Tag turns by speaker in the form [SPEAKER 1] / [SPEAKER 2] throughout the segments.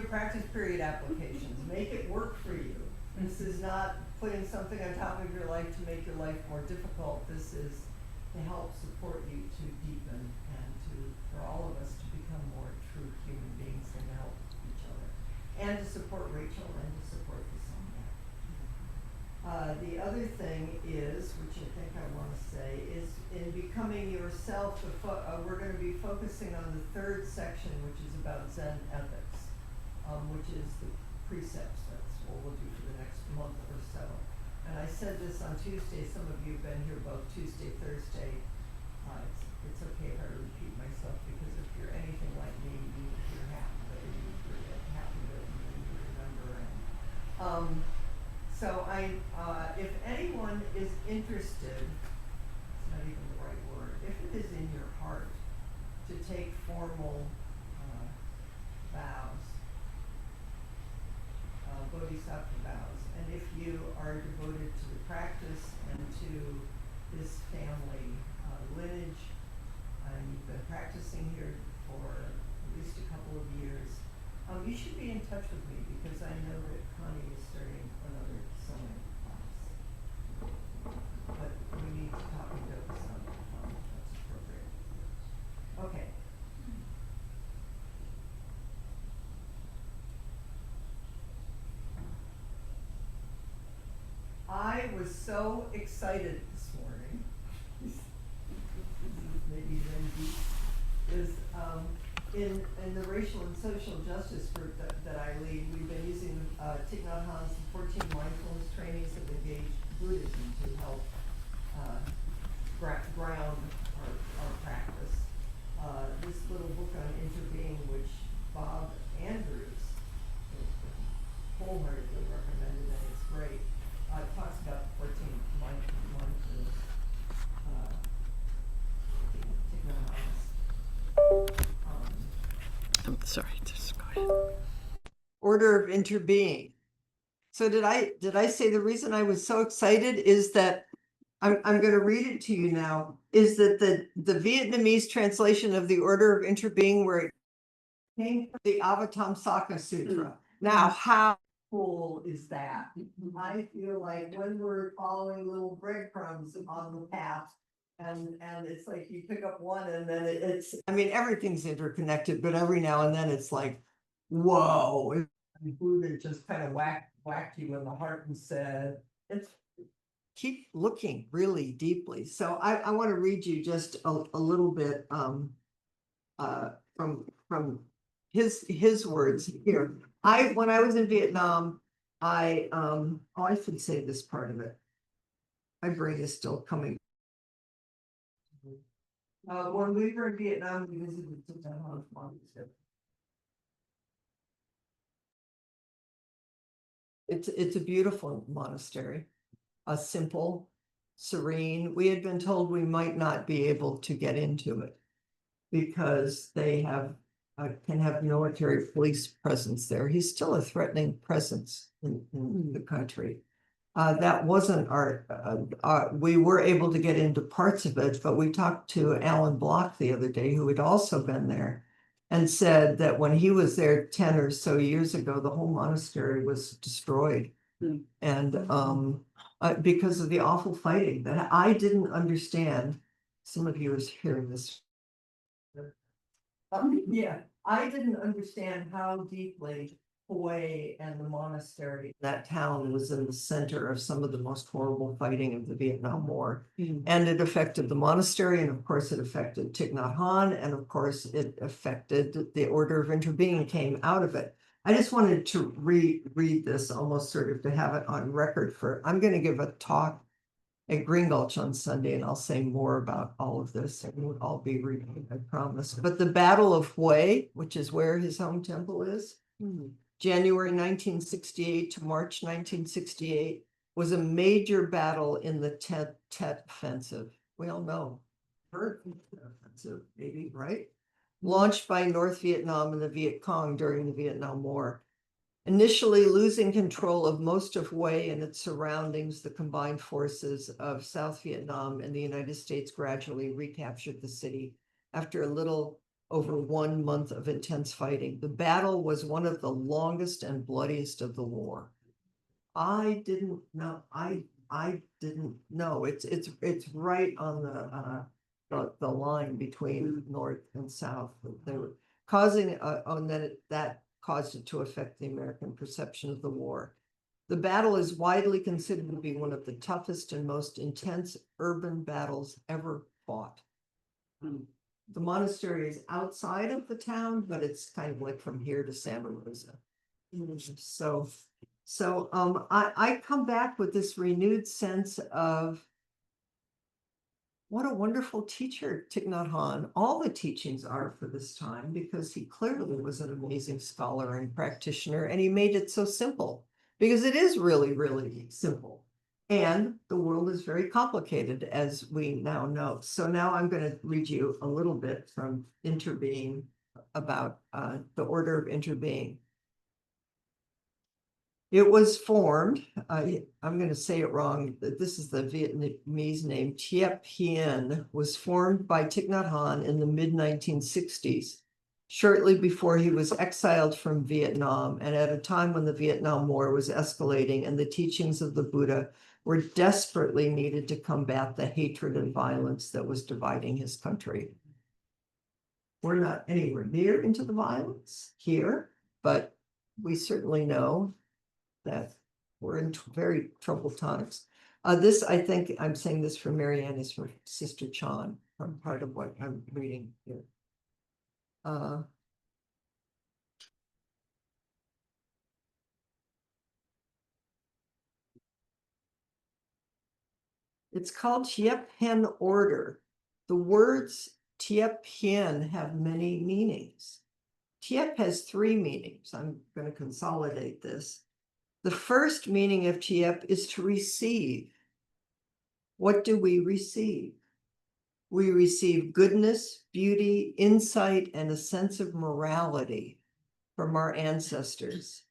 [SPEAKER 1] your practice period applications. Make it work for you. This is not putting something on top of your life to make your life more difficult. This is to help support you to deepen and for all of us to become more true human beings and help each other. And to support Rachel and to support the Sunday. The other thing is, which I think I want to say, is in becoming yourself, we're going to be focusing on the third section, which is about Zen ethics, which is the precepts. That's what we'll do for the next month or so. And I said this on Tuesday. Some of you have been here both Tuesday, Thursday. It's okay if I repeat myself, because if you're anything like me, you're half of it, you forget half of it, and then you remember. So if anyone is interested, it's not even the right word, if it is in your heart to take formal vows, bodhisattva vows, and if you are devoted to the practice and to this family lineage, and you've been practicing here for at least a couple of years, you should be in touch with me, because I know that Connie is starting another sewing class. But we need to talk and do some that's appropriate. Okay. I was so excited this morning. Maybe then in the racial and social justice group that I lead, we've been using Thich Nhat Hanh's 14 mindfulness trainings that engage Buddhism to help ground our practice. This little book on interbeing, which Bob Andrews wholeheartedly recommended, and it's great. It talks about 14 mindfulness. Thich Nhat Hanh's.
[SPEAKER 2] I'm sorry, just go ahead.
[SPEAKER 1] Order of interbeing. So did I say the reason I was so excited is that I'm going to read it to you now, is that the Vietnamese translation of the Order of Interbeing, where it came from the Avatamsaka Sutra. Now, how cool is that? I feel like when we're following little breadcrumbs on the path, and it's like you pick up one and then it's, I mean, everything's interconnected, but every now and then it's like, whoa. And Buddha just kind of whacked you in the heart and said, it's keep looking really deeply. So I want to read you just a little bit from his words here. When I was in Vietnam, I should say this part of it. My brain is still coming. When we were in Vietnam, we visited Thich Nhat Hanh's monastery. It's a beautiful monastery, a simple, serene. We had been told we might not be able to get into it because they can have military police presence there. He's still a threatening presence in the country. That wasn't we were able to get into parts of it, but we talked to Alan Block the other day, who had also been there, and said that when he was there 10 or so years ago, the whole monastery was destroyed. And because of the awful fighting that I didn't understand. Some of you are hearing this. Yeah, I didn't understand how deeply Hue and the monastery, that town, was in the center of some of the most horrible fighting of the Vietnam War. And it affected the monastery, and of course it affected Thich Nhat Hanh, and of course it affected the Order of Interbeing came out of it. I just wanted to read this, almost sort of to have it on record I'm going to give a talk at Green Gulch on Sunday, and I'll say more about all of this. It won't all be reading, I promise. But the Battle of Hue, which is where his home temple is, January 1968 to March 1968, was a major battle in the Tet Offensive. We all know. Heard offensive, maybe, right? Launched by North Vietnam and the Viet Cong during the Vietnam War. Initially losing control of most of Hue and its surroundings, the combined forces of South Vietnam and the United States gradually recaptured the city after a little over 1 month of intense fighting. The battle was one of the longest and bloodiest of the war. I didn't know, I didn't know, it's right on the line between north and south. They were causing, and then that caused it to affect the American perception of the war. The battle is widely considered to be one of the toughest and most intense urban battles ever fought. The monastery is outside of the town, but it's kind of like from here to Santa Rosa. So I come back with this renewed sense of what a wonderful teacher Thich Nhat Hanh. All the teachings are for this time, because he clearly was an amazing scholar and practitioner, and he made it so simple, because it is really, really simple. And the world is very complicated, as we now know. So now I'm going to read you a little bit from Interbeing, about the order of interbeing. It was formed, I'm going to say it wrong, this is the Vietnamese name, Tiep Hien, was formed by Thich Nhat Hanh in the mid-1960s, shortly before he was exiled from Vietnam, and at a time when the Vietnam War was escalating and the teachings of the Buddha were desperately needed to combat the hatred and violence that was dividing his country. We're not anywhere near into the violence here, but we certainly know that we're in very troubled times. This, I think, I'm saying this for Marianne, is for Sister Chan, from part of what I'm reading here. It's called Tiep Hien order. The words Tiep Hien have many meanings. Tiep has 3 meanings. I'm going to consolidate this. The first meaning of Tiep is to receive. What do we receive? We receive goodness, beauty, insight, and a sense of morality from our ancestors.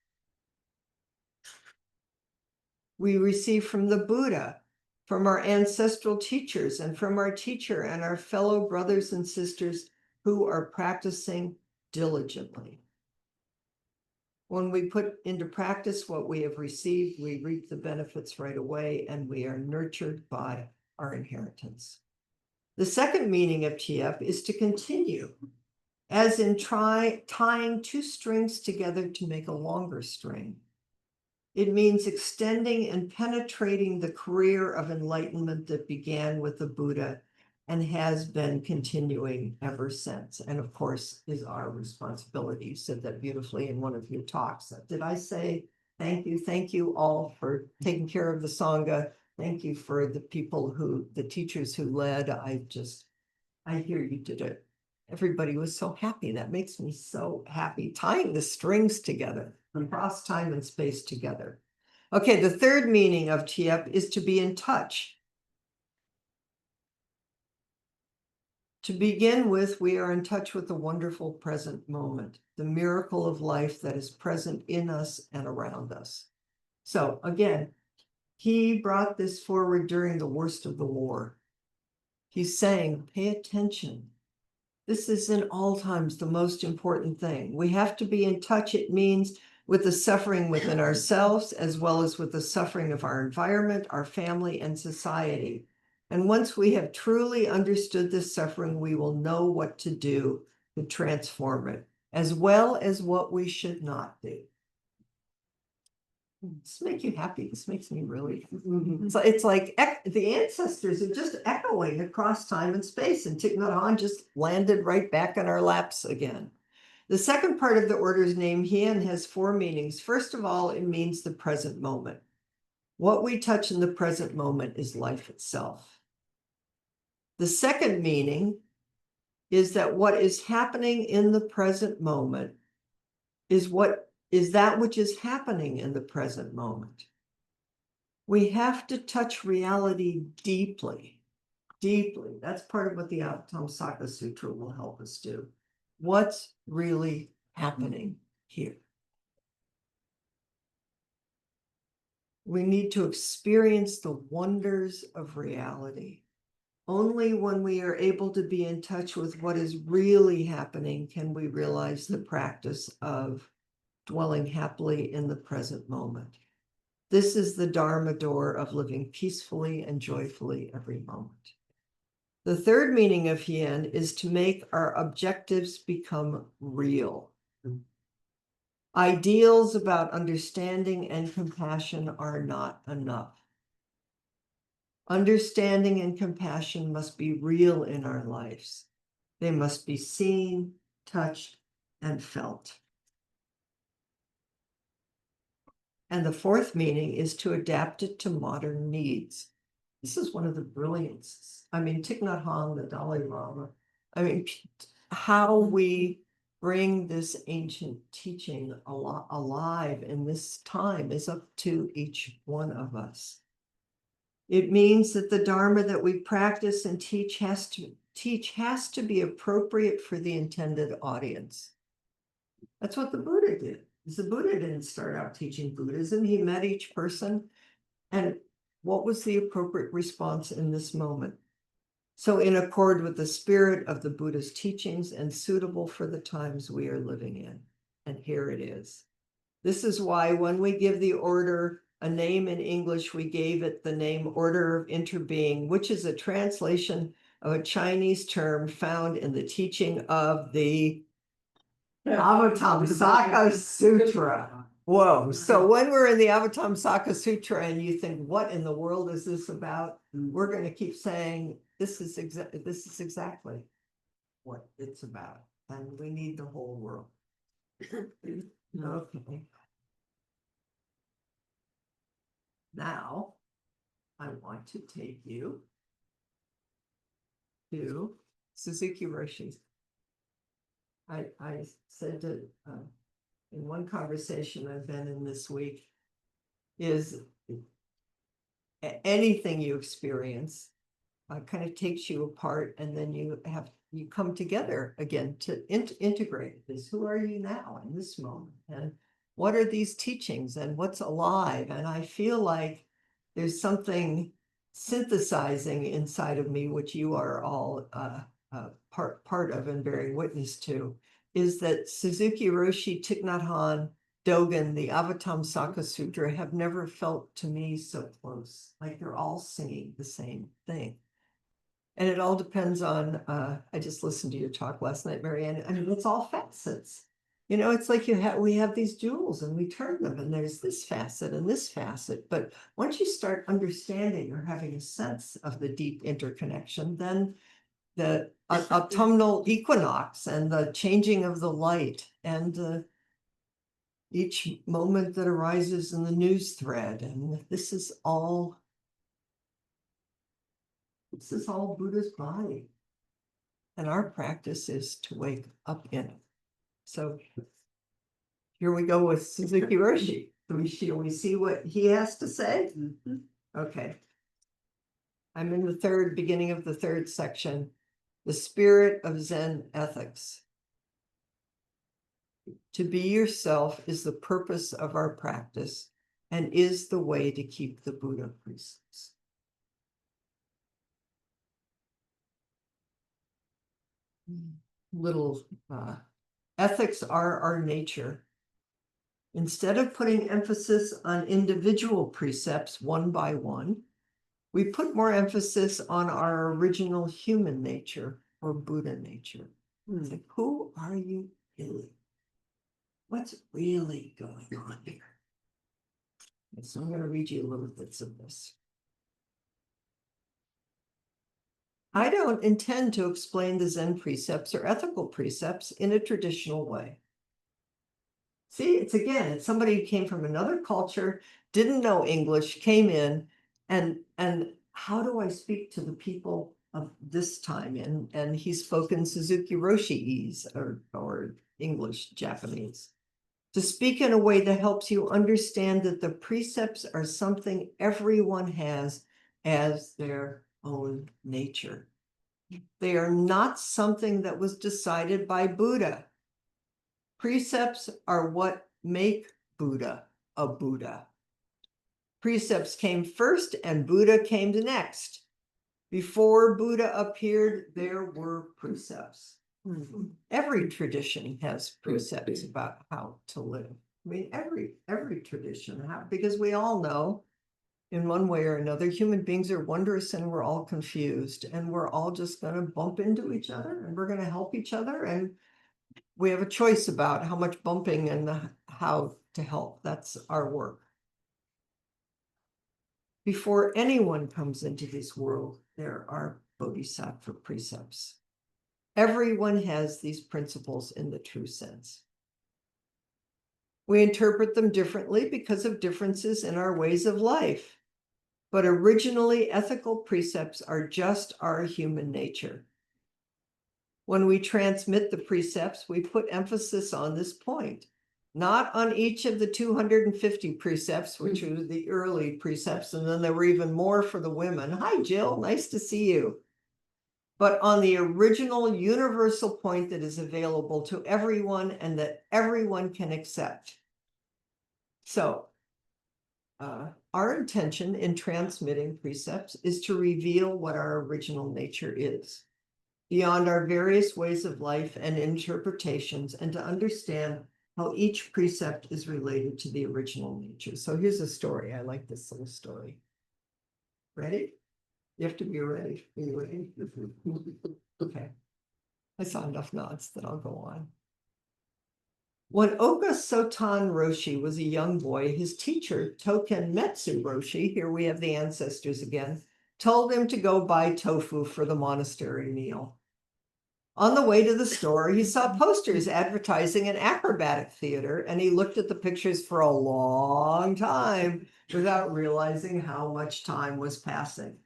[SPEAKER 1] We receive from the Buddha, from our ancestral teachers, and from our teacher and our fellow brothers and sisters who are practicing diligently. When we put into practice what we have received, we reap the benefits right away, and we are nurtured by our inheritance. The second meaning of Tiep is to continue, as in tying 2 strings together to make a longer string. It means extending and penetrating the career of enlightenment that began with the Buddha and has been continuing ever since, and of course is our responsibility. You said that beautifully in one of your talks. Did I say thank you? Thank you all for taking care of the Sangha. Thank you for the people the teachers who led. I hear you did it. Everybody was so happy. That makes me so happy. Tying the strings together, across time and space together. Okay, the third meaning of Tiep is to be in touch. To begin with, we are in touch with the wonderful present moment, the miracle of life that is present in us and around us. So again, he brought this forward during the worst of the war. He's saying, pay attention. This is in all times the most important thing. We have to be in touch. It means with the suffering within ourselves, as well as with the suffering of our environment, our family, and society. And once we have truly understood this suffering, we will know what to do to transform it, as well as what we should not do. This make you happy. This makes me really. So it's like the ancestors are just echoing across time and space, and Thich Nhat Hanh just landed right back in our laps again. The second part of the order's name, Hien, has 4 meanings. First of all, it means the present moment. What we touch in the present moment is life itself. The second meaning is that what is happening in the present moment is that which is happening in the present moment. We have to touch reality deeply, deeply. That's part of what the Avatamsaka Sutra will help us do. What's really happening here? We need to experience the wonders of reality. Only when we are able to be in touch with what is really happening can we realize the practice of dwelling happily in the present moment. This is the Dharma door of living peacefully and joyfully every moment. The third meaning of Hien is to make our objectives become real. Ideals about understanding and compassion are not enough. Understanding and compassion must be real in our lives. They must be seen, touched, and felt. And the fourth meaning is to adapt it to modern needs. This is one of the brilliances. I mean, Thich Nhat Hanh, the Dalai Lama. I mean, how we bring this ancient teaching alive in this time is up to each one of us. It means that the Dharma that we practice and teach has to be appropriate for the intended audience. That's what the Buddha did. The Buddha didn't start out teaching Buddhism. He met each person and what was the appropriate response in this moment? So in accord with the spirit of the Buddha's teachings and suitable for the times we are living in. And here it is. This is why when we give the order a name in English, we gave it the name Order of Interbeing, which is a translation of a Chinese term found in the teaching of the Avatamsaka Sutra. Whoa. So when we're in the Avatamsaka Sutra and you think, what in the world is this about? We're going to keep saying, this is exactly what it's about. And we need the whole world. Okay. Now, I want to take you to Suzuki Roshi. I said to, in one conversation I've been in this week, is anything you experience kind of takes you apart, and then you come together again to integrate this. Who are you now in this moment? And what are these teachings and what's alive? And I feel like there's something synthesizing inside of me, which you are all part of and bearing witness to, is that Suzuki Roshi, Thich Nhat Hanh, Dogen, the Avatamsaka Sutra have never felt to me so close. Like they're all singing the same thing. And it all depends on, I just listened to your talk last night, Marianne. I mean, it's all facets. You know, it's like we have these jewels and we turn them and there's this facet and this facet. But once you start understanding or having a sense of the deep interconnection, then the autumnal equinox and the changing of the light and each moment that arises in the news thread. And this is all Buddha's body. And our practice is to wake up in it. So here we go with Suzuki Roshi. Shall we see what he has to say? Mm-hmm. Okay. I'm in the beginning of the third section, the spirit of Zen ethics. To be yourself is the purpose of our practice and is the way to keep the Buddha precepts. Little ethics are our nature. Instead of putting emphasis on individual precepts one by one, we put more emphasis on our original human nature or Buddha nature. It's like, who are you really? What's really going on here? And so I'm going to read you a little bits of this. I don't intend to explain the Zen precepts or ethical precepts in a traditional way. See, it's somebody who came from another culture, didn't know English, came in, and how do I speak to the people of this time? And he's spoken Suzuki Roshi-ese or English, Japanese. To speak in a way that helps you understand that the precepts are something everyone has as their own nature. They are not something that was decided by Buddha. Precepts are what make Buddha a Buddha. Precepts came first and Buddha came next. Before Buddha appeared, there were precepts. Every tradition has precepts about how to live. I mean, every tradition, because we all know in one way or another, human beings are wondrous and we're all confused and we're all just going to bump into each other and we're going to help each other. And we have a choice about how much bumping and how to help. That's our work. Before anyone comes into this world, there are bodhisattva precepts. Everyone has these principles in the true sense. We interpret them differently because of differences in our ways of life. But originally, ethical precepts are just our human nature. When we transmit the precepts, we put emphasis on this point, not on each of the 250 precepts, which were the early precepts, and then there were even more for the women. Hi, Jill, nice to see you. But on the original universal point that is available to everyone and that everyone can accept. So, our intention in transmitting precepts is to reveal what our original nature is, beyond our various ways of life and interpretations, and to understand how each precept is related to the original nature. So here's a story. I like this little story. Ready? You have to be ready. Are you ready? Okay. I saw enough nods that I'll go on. When Oka Sotan Roshi was a young boy, his teacher, Token Metsu Roshi, here we have the ancestors again, told him to go buy tofu for the monastery meal. On the way to the store, he saw posters advertising an acrobatic theater, and he looked at the pictures for a long time without realizing how much time was passing.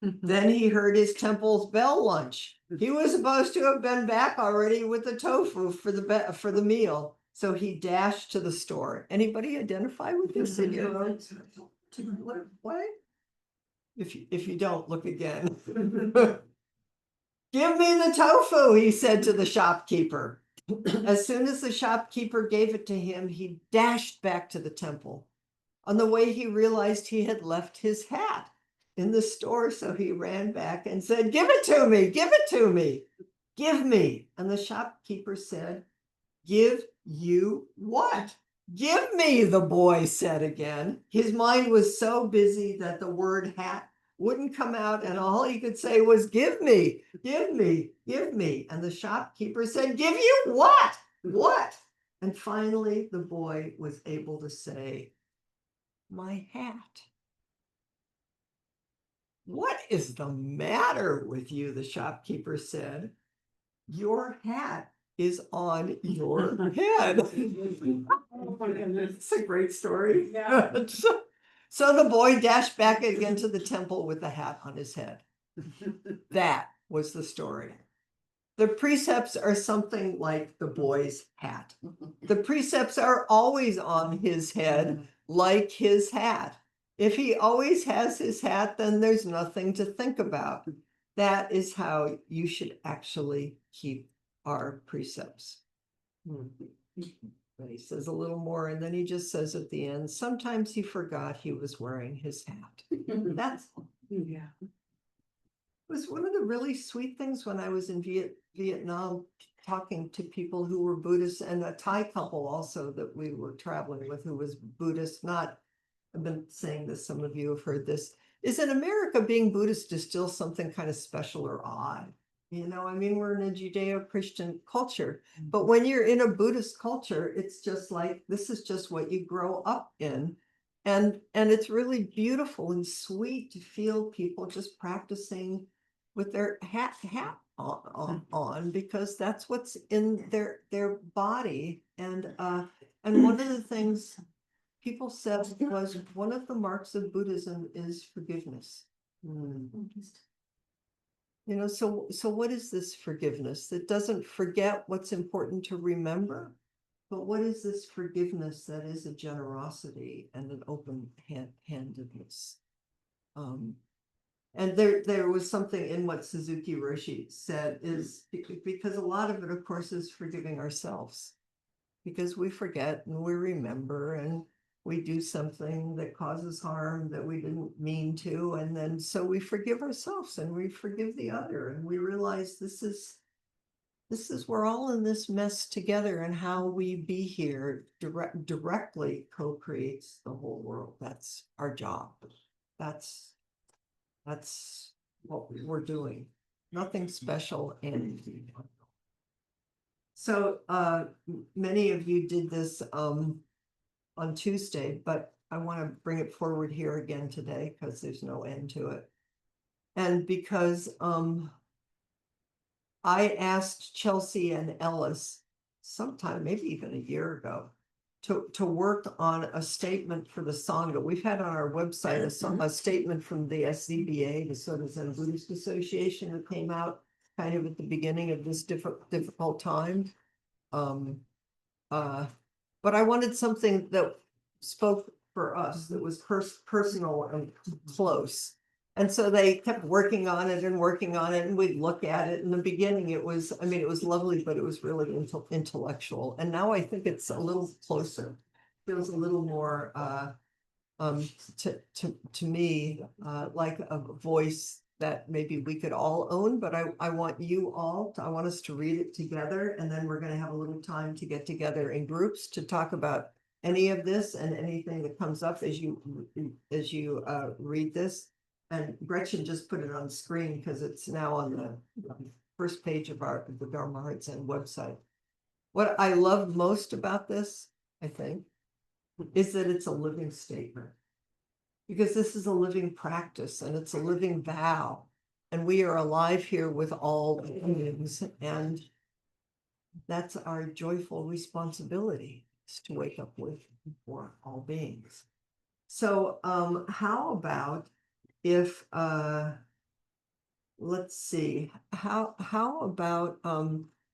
[SPEAKER 1] Then he heard his temple's bell lunch. He was supposed to have been back already with the tofu for the meal, so he dashed to the store. Anybody identify with this in your own? What? If you don't, look again. Give me the tofu, he said to the shopkeeper. As soon as the shopkeeper gave it to him, he dashed back to the temple. On the way, he realized he had left his hat in the store, so he ran back and said, "Give it to me, give it to me, give me." And the shopkeeper said, "Give you what?" "Give me," the boy said again. His mind was so busy that the word hat wouldn't come out, and all he could say was, "Give me, give me, give me." And the shopkeeper said, "Give you what? What?" And finally, the boy was able to say, "My hat." "What is the matter with you?" the shopkeeper said. "Your hat is on your head."
[SPEAKER 2] Oh my goodness.
[SPEAKER 1] It's a great story.
[SPEAKER 2] Yeah.
[SPEAKER 1] So the boy dashed back again to the temple with the hat on his head. That was the story. The precepts are something like the boy's hat. The precepts are always on his head, like his hat. If he always has his hat, then there's nothing to think about. That is how you should actually keep our precepts. But he says a little more, and then he just says at the end, sometimes he forgot he was wearing his hat. That's
[SPEAKER 2] Yeah.
[SPEAKER 1] it was one of the really sweet things when I was in Vietnam, talking to people who were Buddhists, and a Thai couple also that we were traveling with who was Buddhist. Not, I've been saying this, some of you have heard this, is in America, being Buddhist is still something kind of special or odd. You know, I mean, we're in a Judeo-Christian culture, but when you're in a Buddhist culture, it's just like, this is just what you grow up in. And it's really beautiful and sweet to feel people just practicing with their hat on, because that's what's in their body. And one of the things people said was, one of the marks of Buddhism is forgiveness. You know, so what is this forgiveness that doesn't forget what's important to remember? But what is this forgiveness that is a generosity and an open-handedness? And there was something in what Suzuki Roshi said, is because a lot of it, of course, is forgiving ourselves, because we forget and we remember, and we do something that causes harm that we didn't mean to, and then so we forgive ourselves and we forgive the other, and we realize this is we're all in this mess together, and how we be here directly co-creates the whole world. That's our job. That's what we're doing. Nothing special. And so many of you did this on Tuesday, but I want to bring it forward here again today because there's no end to it. And because I asked Chelsea and Ellis sometime, maybe even a year ago, to work on a statement for the Sangha. We've had on our website a statement from the SCBA, the Soto Zen Buddhist Association, that came out kind of at the beginning of this difficult time. But I wanted something that spoke for us, that was personal and close. And so they kept working on it, and we'd look at it. In the beginning, it was lovely, but it was really intellectual. And now I think it's a little closer, feels a little more to me like a voice that maybe we could all own. But I want I want us to read it together, and then we're going to have a little time to get together in groups to talk about any of this and anything that comes up as you read this. And Gretchen just put it on screen because it's now on the first page of the Dharma Heart Zen website. What I love most about this, I think, is that it's a living statement, because this is a living practice and it's a living vow, and we are alive here with all beings, and that's our joyful responsibility, is to wake up with for all beings. So how about if let's see, how about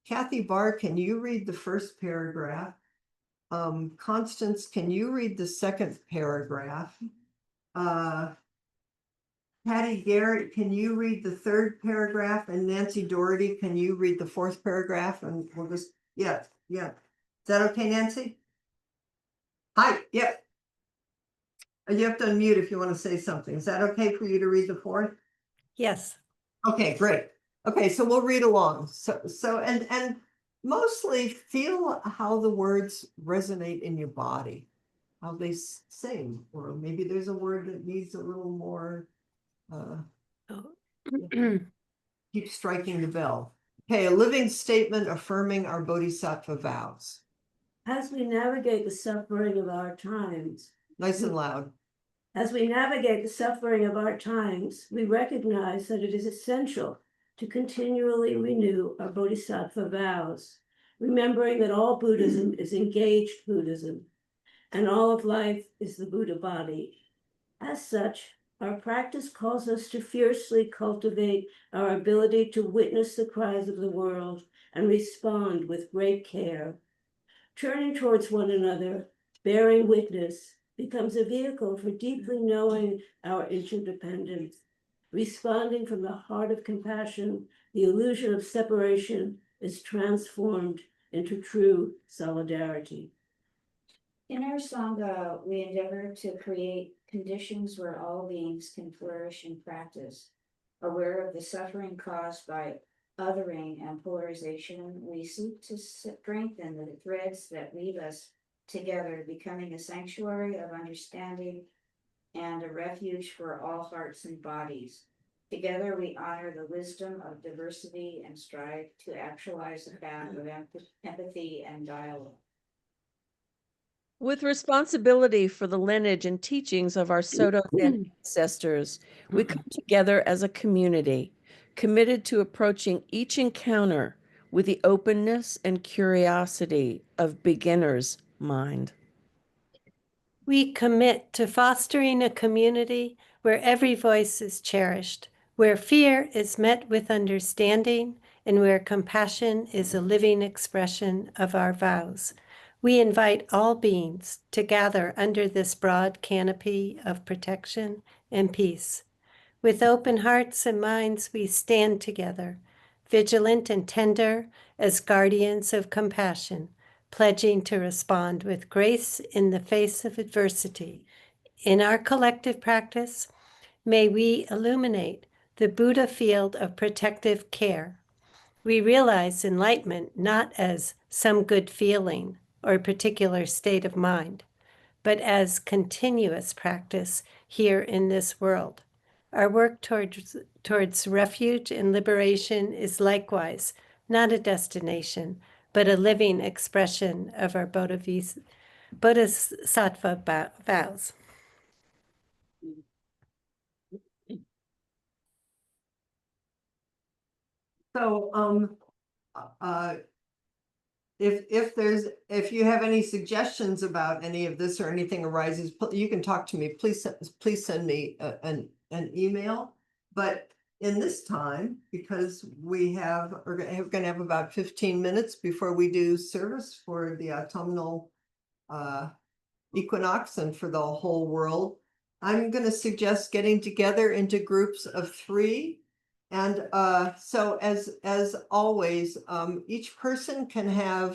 [SPEAKER 1] Kathy Barr, can you read the first paragraph? Constance, can you read the second paragraph? Patty Garrett, can you read the third paragraph? And Nancy Doherty, can you read the fourth paragraph? And we'll just, yeah. Is that okay, Nancy? Hi, yeah. You have to unmute if you want to say something. Is that okay for you to read the fourth?
[SPEAKER 3] Yes.
[SPEAKER 1] Okay, great. Okay, so we'll read along. So and mostly feel how the words resonate in your body, how they sing, or maybe there's a word that needs a little more. Keep striking the bell. Okay, a living statement affirming our bodhisattva vows.
[SPEAKER 3] As we navigate the suffering of our times,
[SPEAKER 1] Nice and loud.
[SPEAKER 3] As we navigate the suffering of our times, we recognize that it is essential to continually renew our bodhisattva vows, remembering that all Buddhism is engaged Buddhism, and all of life is the Buddha body. As such, our practice calls us to fiercely cultivate our ability to witness the cries of the world and respond with great care. Turning towards one another, bearing witness, becomes a vehicle for deeply knowing our interdependence. Responding from the heart of compassion, the illusion of separation is transformed into true solidarity.
[SPEAKER 4] In our Sangha, we endeavor to create conditions where all beings can flourish in practice. Aware of the suffering caused by othering and polarization, we seek to strengthen the threads that weave us together, becoming a sanctuary of understanding and a refuge for all hearts and bodies. Together, we honor the wisdom of diversity and strive to actualize the path of empathy and dialogue.
[SPEAKER 5] With responsibility for the lineage and teachings of our Soto Zen ancestors, we come together as a community, committed to approaching each encounter with the openness and curiosity of beginner's mind.
[SPEAKER 6] We commit to fostering a community where every voice is cherished, where fear is met with understanding, and where compassion is a living expression of our vows. We invite all beings to gather under this broad canopy of protection and peace. With open hearts and minds, we stand together, vigilant and tender as guardians of compassion, pledging to respond with grace in the face of adversity. In our collective practice, may we illuminate the Buddha field of protective care. We realize enlightenment not as some good feeling or particular state of mind, but as continuous practice here in this world. Our work towards refuge and liberation is likewise not a destination, but a living expression of our Bodhisattva vows.
[SPEAKER 1] So, if you have any suggestions about any of this or anything arises, you can talk to me. Please send me an email. But in this time, because we're going to have about 15 minutes before we do service for the autumnal equinox and for the whole world, I'm going to suggest getting together into groups of 3. And so as always, each person can have